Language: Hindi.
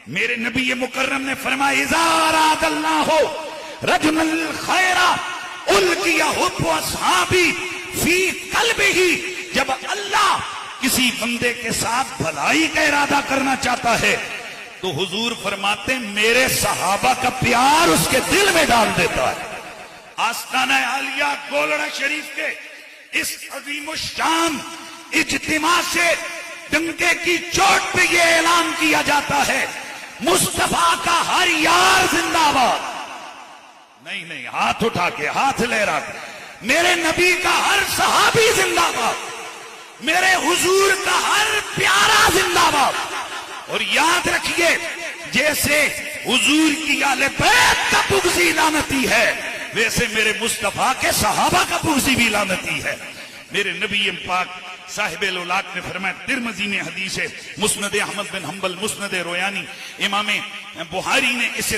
मेरे नबी मुकर्रम ने फरमाया इज़ारादल्लाहु रजुल खैरा उल्किया हुब्बु अस्हाबी फी कल्बिही। जब अल्लाह किसी बंदे के साथ भलाई का इरादा करना चाहता है तो हुजूर फरमाते मेरे सहाबा का प्यार उसके दिल में डाल देता है। आस्ताना आलिया गोलड़ा शरीफ के इस अजीमुश्शान इज्तिमा से डंके की चोट पे ये ऐलान किया जाता है मुस्तफा का हर यार जिंदाबाद। नहीं नहीं, हाथ उठा के, हाथ लहरा के, मेरे नबी का हर सहाबी जिंदाबाद, मेरे हुजूर का हर प्यारा जिंदाबाद। और याद रखिए जैसे हुजूर की आले बैत का बुग़्ज़ी लानती है वैसे मेरे मुस्तफा के सहाबा का बुग़्ज़ी भी लानती है। मेरे नबी पाक साहिब उलाक ने फरमाया, तिरमिज़ी में हदीस है, मुस्नद अहमद बिन हंबल, मुस्नद रोयानी, इमाम बुहारी ने इसे